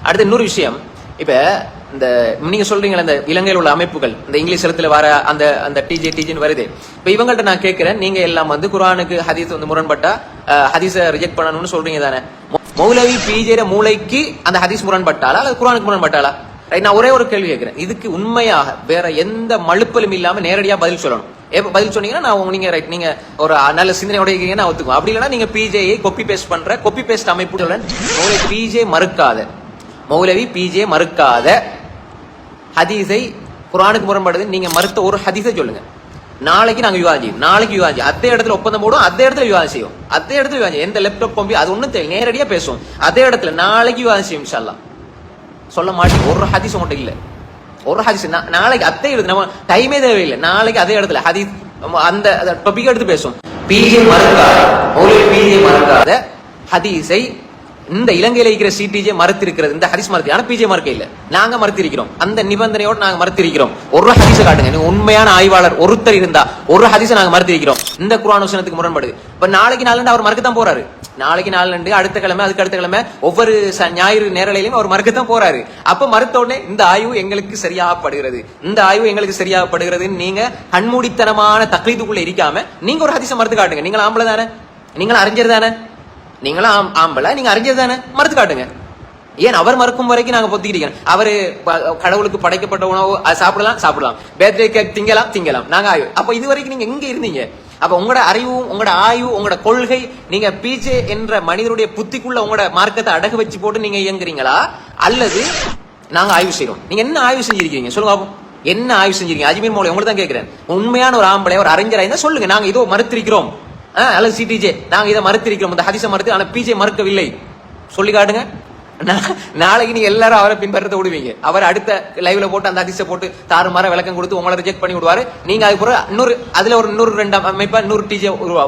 அடுத்து இன்னொரு விஷயம், இப்ப இந்த நீங்க சொல்றீங்களா இந்த இலங்கையில் உள்ள அமைப்புகள் இந்த இங்கிலீஷ் எழுத்துல வர அந்த அந்த டிஜின்னு வருது. இப்ப இவங்கள்ட்ட நான் கேட்கிறேன், நீங்க எல்லாம் வந்து குர்ஆனுக்கு ஹதீஸ் வந்து முரண்பட்டா ஹதீஸை ரிஜெக்ட் பண்ணணும்னு சொல்றீங்க தானே? மௌலவி பிஜே மூளைக்கு அந்த ஹதீஸ் முரண்பட்டாளா அல்லது குர்ஆனுக்கு முரண்பட்டாளா? நான் ஒரே ஒரு கேள்வி கேட்கிறேன், இதுக்கு உண்மையாக வேற எந்த மழுப்பலும் இல்லாம நேரடியா பதில் சொல்லணும். பதில் சொன்னீங்கன்னா நான் நீங்க ரைட், நீங்க ஒரு நல்ல சிந்தனையோட இருக்கீங்கன்னா ஒத்துக்கும். அப்படி இல்லைன்னா நீங்க பிஜேயை காப்பி பேஸ்ட் பண்ற காப்பி பேஸ்ட் அமைப்புடன் மௌலவி பிஜே மறுக்காத ஹதீஸை குர்ஆனுக்கு முரண்படுது நீங்க மறுத்த ஒரு ஹதீஸை சொல்லுங்க. நாளைக்கு நாங்க விவாதம் செய்யும், நாளைக்கு விவாதம் செய்யும், அதே இடத்துல ஒப்பந்தம் போடும், அதே இடத்துல விவாதம் செய்யும், அதே இடத்துல விவாதம் செய்யும். எந்த லேப்டாப் கம்பி அது ஒண்ணும் தெரியல, நேரடியா பேசுவோம், அதே இடத்துல நாளைக்கு விவாதம் செய்யும் இன்ஷா அல்லாஹ். சொல்ல மாட்டேன் ஒரு ஹதீஸ் உங்கள்கிட்ட இல்ல, ஒரு ஹதீஸ் நாளைக்கு அதே இடத்துல நம்ம டைமே தேவையில்லை, நாளைக்கு அதே இடத்துல ஹதீஸ் அந்த டாபிக் எடுத்து பேசுவோம். பிஜே மறுக்காத ஹதீஸை இந்த இலங்கையில இருக்கிற சிடிஜே மறுத்திருக்கிறது, இந்த ஹதீஸ் மறுத்து, ஆனா பிஜே மறுக்க இல்ல, நாங்க மறுத்திருக்கிறோம். அந்த நிபந்தனையோடு நாங்க மறுத்திருக்கிறோம். ஒரு ஹதீஸ காட்டுங்க, உண்மையான ஆய்வாளர் ஒருத்தர் இருந்தா ஒரு ஹதீஸை நாங்க மறுத்திருக்கிறோம் இந்த குர்ஆன் வசனத்துக்கு முரண்படுது. இப்ப நாளைக்கு நாளண்டு அவர் மறுக்கத்தான் போறாரு, நாளைக்கு நாளண்டு அடுத்த கிழமை அதுக்கு அடுத்த கிழமை ஒவ்வொரு ஞாயிறு நேரலையிலும் அவர் மறுக்கத்தான் போறாரு. அப்ப மறுத்த உடனே இந்த ஆய்வு எங்களுக்கு சரியாகப்படுகிறது, இந்த ஆய்வு எங்களுக்கு சரியாகப்படுகிறது, நீங்க கண்மூடித்தனமான தக்லீதுக்குள்ள இருக்காம நீங்க ஒரு ஹதீஸை மறுத்து காட்டுங்க. நீங்க ஆம்பளை தானே, நீங்களும் அறிஞர் தானே, நீங்களும் ஆம்பளை, நீங்க அறிஞர் தானே, மறுத்து காட்டுங்க. ஏன் அவர் மறுக்கும் வரைக்கும் நாங்க பொத்திக்கிட்டீங்க? அவரு கடவுளுக்கு படைக்கப்பட்ட உணவு சாப்பிடலாம், பேர்த்டே கேக் திங்கலாம், நாங்க ஆய்வு. அப்ப இது வரைக்கும் நீங்க எங்க இருந்தீங்க? அப்ப உங்களோட அறிவு, உங்களோட ஆய்வு, உங்களோட கொள்கை, நீங்க பிஜே என்ற மனிதனுடைய புத்திக்குள்ள உங்களோட மார்க்கத்தை அடகு வச்சு போட்டு நீங்க இயங்குறீங்களா, அல்லது நாங்க ஆய்வு செய்யறோம்? நீங்க என்ன ஆய்வு செஞ்சிருக்கீங்க சொல்லுங்க, என்ன ஆய்வு செஞ்சிருக்கீங்க? அஜ்மீர் மௌலவி உங்களுக்கு தான் கேட்கிறேன், உண்மையான ஒரு ஆம்பளை ஒரு அறிஞரா இருந்தா சொல்லுங்க, நாங்க இதோ மறுத்திருக்கிறோம், அல்லது சிடிஜே நாங்க இதை மறுத்திருக்கிறோம், இந்த ஹதீஸை மறுத்து, ஆனா பிஜே மறுக்கவில்லை, சொல்லி காட்டுங்க. நாளைக்கு நீங்க எல்லாரும் அவரை பின்பற்றத்தை விடுவீங்க, அவர் அடுத்த லைவ்ல போட்டு அந்த ஹதீஸை போட்டு தாறுமாற விளக்கம் கொடுத்து உங்களை ரிஜெக்ட் பண்ணி விடுவாரு. நீங்க அதுக்கு இன்னொரு அதுல ஒரு இன்னொரு 2 அமைப்பா இன்னொரு டிஜே உருவா